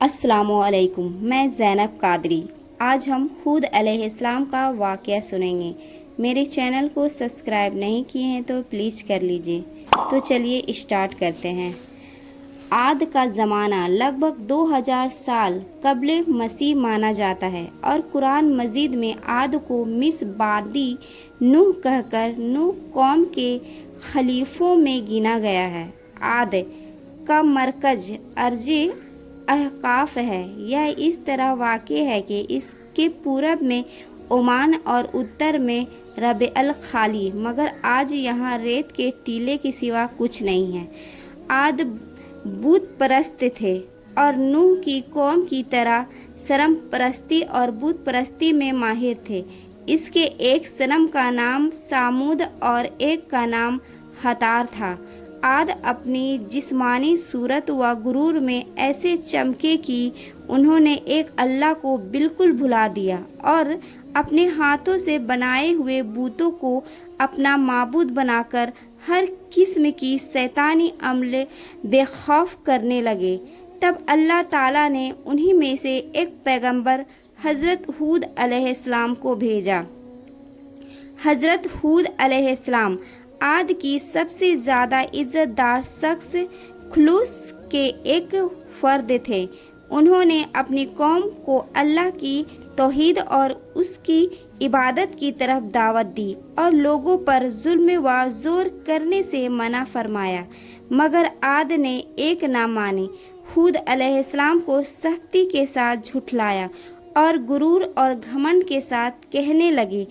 السلام علیکم، میں زینب قادری۔ آج ہم ہود علیہ السلام کا واقعہ سنیں گے۔ میرے چینل کو سبسکرائب نہیں کیے ہیں تو پلیز کر لیجئے۔ تو چلیے اسٹارٹ کرتے ہیں۔ عاد کا زمانہ لگ بھگ 2000 سال قبل مسیح مانا جاتا ہے، اور قرآن مجید میں عاد کو مصر بعدی نوح کہہ کر نوح قوم کے خلیفوں میں گنا گیا ہے۔ عاد کا مرکز ارض احقاف ہے۔ یہ اس طرح واقع ہے کہ اس کے پورب میں عمان اور اتر میں ربع الخالی، مگر آج یہاں ریت کے ٹیلے کے سوا کچھ نہیں ہے۔ عاد بت پرست تھے اور نوح کی قوم کی طرح صنم پرستی اور بت پرستی میں ماہر تھے۔ اس کے ایک صنم کا نام سامود اور ایک کا نام ہتار تھا۔ عاد اپنی جسمانی صورت و غرور میں ایسے چمکے کہ انہوں نے ایک اللہ کو بالکل بھلا دیا اور اپنے ہاتھوں سے بنائے ہوئے بتوں کو اپنا معبود بنا کر ہر قسم کی شیطانی عمل بے خوف کرنے لگے۔ تب اللہ تعالیٰ نے انہی میں سے ایک پیغمبر حضرت ہود علیہ السلام کو بھیجا۔ حضرت ہود علیہ السلام عاد کی سب سے زیادہ عزت دار شخص خلوص کے ایک فرد تھے۔ انہوں نے اپنی قوم کو اللہ کی توحید اور اس کی عبادت کی طرف دعوت دی اور لوگوں پر ظلم و زور کرنے سے منع فرمایا، مگر عاد نے ایک نہ مانی۔ ہود علیہ السلام کو سختی کے ساتھ جھٹلایا اور غرور اور گھمنڈ کے ساتھ کہنے لگے،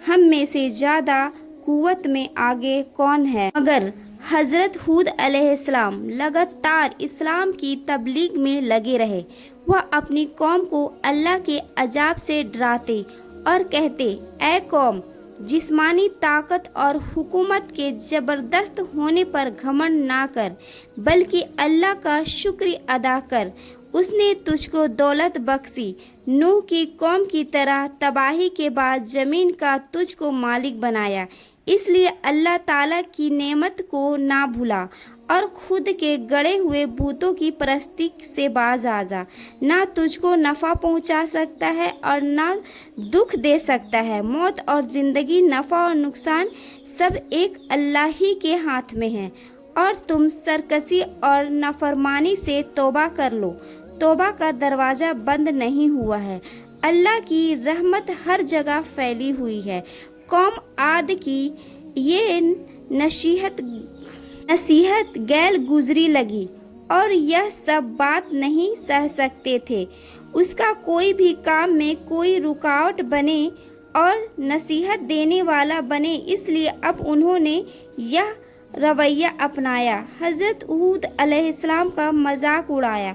ہم میں سے زیادہ قوت میں آگے کون ہے؟ مگر حضرت ہود علیہ السلام لگاتار اسلام کی تبلیغ میں لگے رہے۔ وہ اپنی قوم کو اللہ کے عذاب سے ڈراتے اور کہتے، اے قوم، جسمانی طاقت اور حکومت کے زبردست ہونے پر گھمنڈ نہ کر، بلکہ اللہ کا شکر ادا کر۔ اس نے تجھ کو دولت بخشی، نوح کی قوم کی طرح تباہی کے بعد زمین کا تجھ کو مالک بنایا۔ اس لیے اللہ تعالیٰ کی نعمت کو نہ بھولا اور خود کے گڑے ہوئے بتوں کی پرستی سے باز آ جا۔ نہ تجھ کو نفع پہنچا سکتا ہے اور نہ دکھ دے سکتا ہے۔ موت اور زندگی، نفع اور نقصان سب ایک اللہ ہی کے ہاتھ میں ہے، اور تم سرکشی اور نافرمانی سے توبہ کر لو۔ توبہ کا دروازہ بند نہیں ہوا ہے، اللہ کی رحمت ہر جگہ پھیلی ہوئی ہے۔ قوم عاد کی یہ نصیحت غیر گزری لگی اور یہ سب بات نہیں سہ سکتے تھے۔ اس کا کوئی بھی کام میں کوئی رکاوٹ بنے اور نصیحت دینے والا بنے، اس لیے اب انہوں نے یہ رویہ اپنایا، حضرت ہود علیہ السلام کا مذاق اڑایا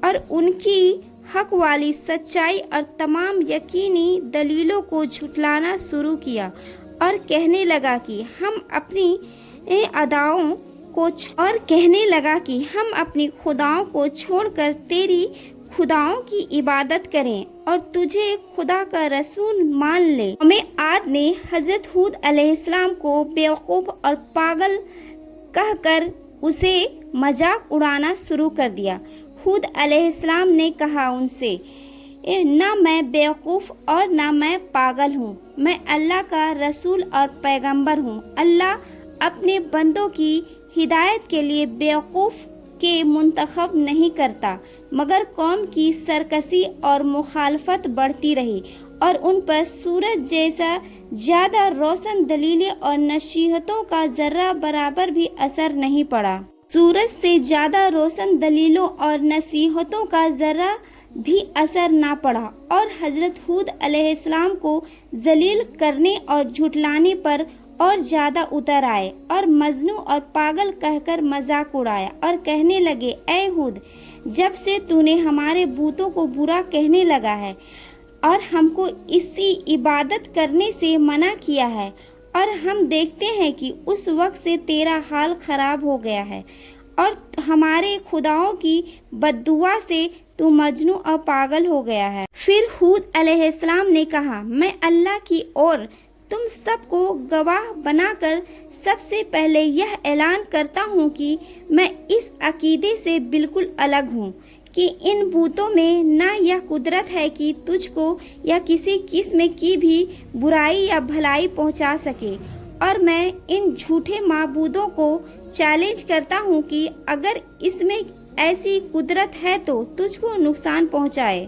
اور ان کی حق والی سچائی اور تمام یقینی دلیلوں کو جھٹلانا شروع کیا، اور کہنے لگا کہ ہم اپنی خداؤں کو چھوڑ کر تیری خداؤں کی عبادت کریں اور تجھے خدا کا رسول مان لیں۔ قوم عاد نے حضرت ہود علیہ السلام کو بیوقوف اور پاگل کہہ کر اسے مذاق اڑانا شروع کر دیا۔ ہود علیہ السلام نے کہا ان سے، نہ میں بیوقوف اور نہ میں پاگل ہوں، میں اللہ کا رسول اور پیغمبر ہوں۔ اللہ اپنے بندوں کی ہدایت کے لیے بیوقوف کے منتخب نہیں کرتا، مگر قوم کی سرکشی اور مخالفت بڑھتی رہی اور ان پر سورج جیسا زیادہ روشن دلیلیں اور نصیحتوں کا ذرہ برابر بھی اثر نہیں پڑا۔ سورج سے زیادہ روشن دلیلوں اور نصیحتوں کا ذرہ بھی اثر نہ پڑا، اور حضرت ہود علیہ السلام کو ذلیل کرنے اور جھٹلانے پر اور زیادہ اتر آئے اور مجنون اور پاگل کہہ کر مذاق اڑایا اور کہنے لگے، اے ہود، جب سے تو نے ہمارے بتوں کو برا کہنے لگا ہے اور ہم کو اسی عبادت کرنے سے منع کیا ہے، اور ہم دیکھتے ہیں کہ اس وقت سے تیرا حال خراب ہو گیا ہے اور ہمارے خداؤں کی بددعا سے تو مجنون اور پاگل ہو گیا ہے۔ پھر ہود علیہ السلام نے کہا، میں اللہ کی اور تم سب کو گواہ بنا کر سب سے پہلے یہ اعلان کرتا ہوں کہ میں اس عقیدے سے بالکل الگ ہوں کہ ان بتوں میں نہ یہ قدرت ہے کہ تجھ کو یا کسی قسم کی بھی برائی یا بھلائی پہنچا سکے، اور میں ان جھوٹے معبودوں کو چیلنج کرتا ہوں کہ اگر اس میں ایسی قدرت ہے تو تجھ کو نقصان پہنچائے،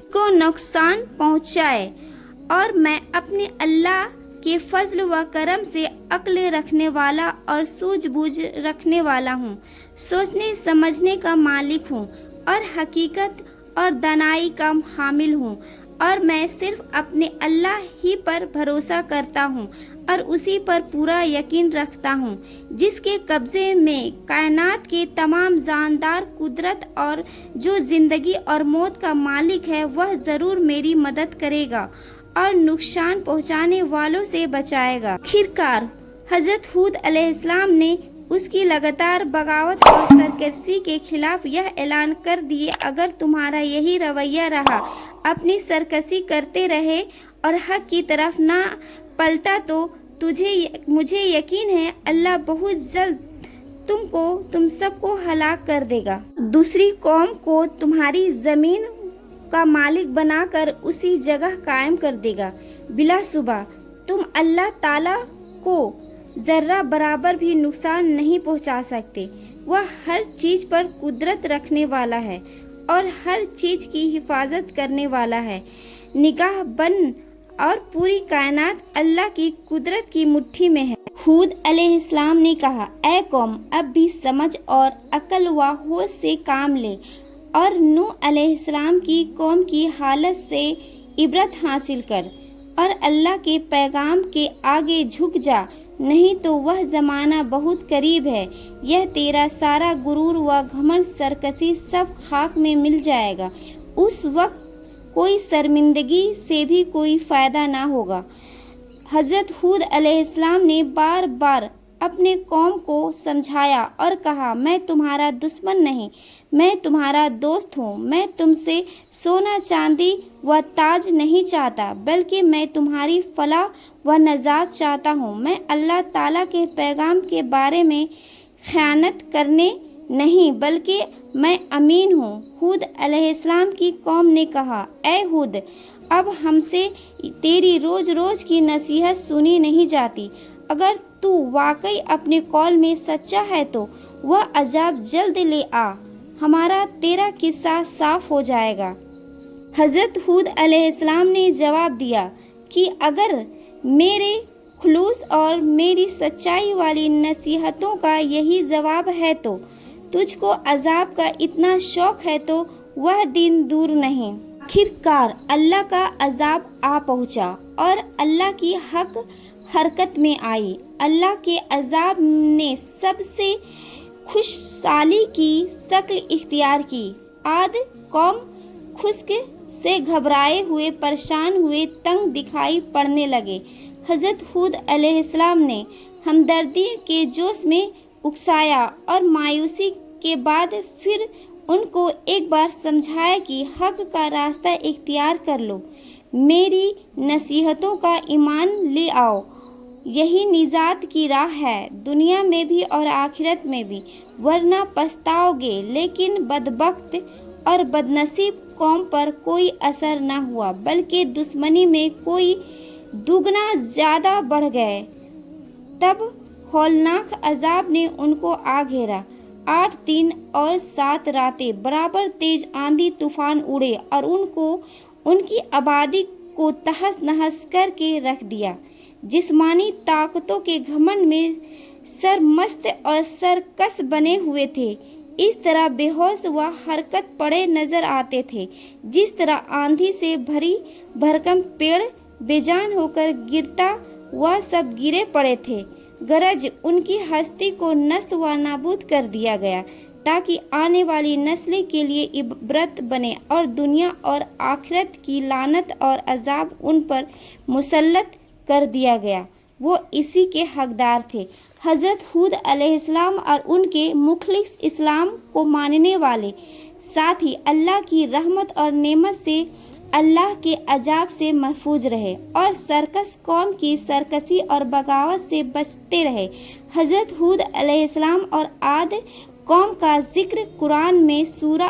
اور میں اپنے اللہ کے فضل و کرم سے عقل رکھنے والا اور سوجھ بوجھ رکھنے والا ہوں، سوچنے سمجھنے کا مالک ہوں، اور حقیقت اور دانائی کا حامل ہوں، اور میں صرف اپنے اللہ ہی پر بھروسہ کرتا ہوں اور اسی پر پورا یقین رکھتا ہوں، جس کے قبضے میں کائنات کے تمام جاندار قدرت، اور جو زندگی اور موت کا مالک ہے، وہ ضرور میری مدد کرے گا اور نقصان پہنچانے والوں سے بچائے گا۔ آخرکار حضرت ہود علیہ السلام نے اس کی لگاتار بغاوت اور سرکشی کے خلاف یہ اعلان کر دیے، اگر تمہارا یہی رویہ رہا، اپنی سرکشی کرتے رہے اور حق کی طرف نہ پلٹا تو مجھے یقین ہے اللہ بہت جلد تم سب کو ہلاک کر دے گا، دوسری قوم کو تمہاری زمین کا مالک بنا کر اسی جگہ قائم کر دے گا۔ بلا شبہ تم اللہ تعالیٰ کو ذرہ برابر بھی نقصان نہیں پہنچا سکتے، وہ ہر چیز پر قدرت رکھنے والا ہے اور ہر چیز کی حفاظت کرنے والا ہے، نگاہ بن، اور پوری کائنات اللہ کی قدرت کی مٹھی میں ہے۔ ہود علیہ السلام نے کہا، اے قوم، اب بھی سمجھ اور عقل و ہوش سے کام لے اور نوح علیہ السلام کی قوم کی حالت سے عبرت حاصل کر اور اللہ کے پیغام کے آگے جھک جا، نہیں تو وہ زمانہ بہت قریب ہے، یہ تیرا سارا غرور و گھمنڈ سرکشی سب خاک میں مل جائے گا، اس وقت کوئی شرمندگی سے بھی کوئی فائدہ نہ ہوگا۔ حضرت ہود علیہ السلام نے بار بار اپنے قوم کو سمجھایا اور کہا، میں تمہارا دشمن نہیں، میں تمہارا دوست ہوں، میں تم سے سونا چاندی و تاج نہیں چاہتا، بلکہ میں تمہاری فلاح و نجات چاہتا ہوں، میں اللہ تعالیٰ کے پیغام کے بارے میں خیانت کرنے نہیں بلکہ میں امین ہوں۔ ہود علیہ السلام کی قوم نے کہا، اے ہود، اب ہم سے تیری روز روز کی نصیحت سنی نہیں جاتی، اگر تو واقعی اپنے قول میں سچا ہے تو وہ عذاب جلد لے آ، ہمارا تیرا قصہ صاف ہو جائے گا۔ حضرت ہود علیہ السلام نے جواب دیا کہ اگر میرے خلوص اور میری سچائی والی نصیحتوں کا یہی جواب ہے تو تجھ کو عذاب کا اتنا شوق ہے تو وہ دن دور نہیں۔ آخرکار اللہ کا عذاب آ پہنچا اور اللہ کی حق حرکت میں آئی۔ اللہ کے عذاب نے سب سے خوشحالی کی شکل اختیار کی۔ عاد قوم خشک سے گھبرائے ہوئے، پریشان ہوئے، تنگ دکھائی پڑنے لگے۔ حضرت ہود علیہ السلام نے ہمدردی کے جوش میں اکسایا اور مایوسی کے بعد پھر ان کو ایک بار سمجھایا کہ حق کا راستہ اختیار کر لو، میری نصیحتوں کا ایمان لے آؤ، یہی نجات کی راہ ہے، دنیا میں بھی اور آخرت میں بھی، ورنہ پچھتاؤ گے۔ لیکن بدبخت اور بدنصیب قوم پر کوئی اثر نہ ہوا، بلکہ دشمنی میں کوئی دوگنا زیادہ بڑھ گئے۔ تب ہولناک عذاب نے ان کو آ گھیرا۔ 8 دن اور 7 راتیں برابر تیز آندھی طوفان اڑے اور ان کی آبادی کو تہس نہس کر کے رکھ دیا۔ جسمانی طاقتوں کے گھمنڈ میں سرمست اور سرکش بنے ہوئے تھے، اس طرح بے ہوش و حرکت پڑے نظر آتے تھے، جس طرح آندھی سے بھری بھرکم پیڑ بے جان ہو کر گرتا وہ سب گرے پڑے تھے۔ غرض ان کی ہستی کو نست و نابود کر دیا گیا تاکہ آنے والی نسل کے لیے عبرت بنے، اور دنیا اور آخرت کی لعنت اور عذاب ان پر مسلط کر دیا گیا، وہ اسی کے حقدار تھے۔ حضرت ہود علیہ السلام اور ان کے مخلص اسلام کو ماننے والے ساتھی اللہ کی رحمت اور نعمت سے، اللہ کے عذاب سے محفوظ رہے اور سرکش قوم کی سرکشی اور بغاوت سے بچتے رہے۔ حضرت ہود علیہ السلام اور عاد قوم کا ذکر قرآن میں سورہ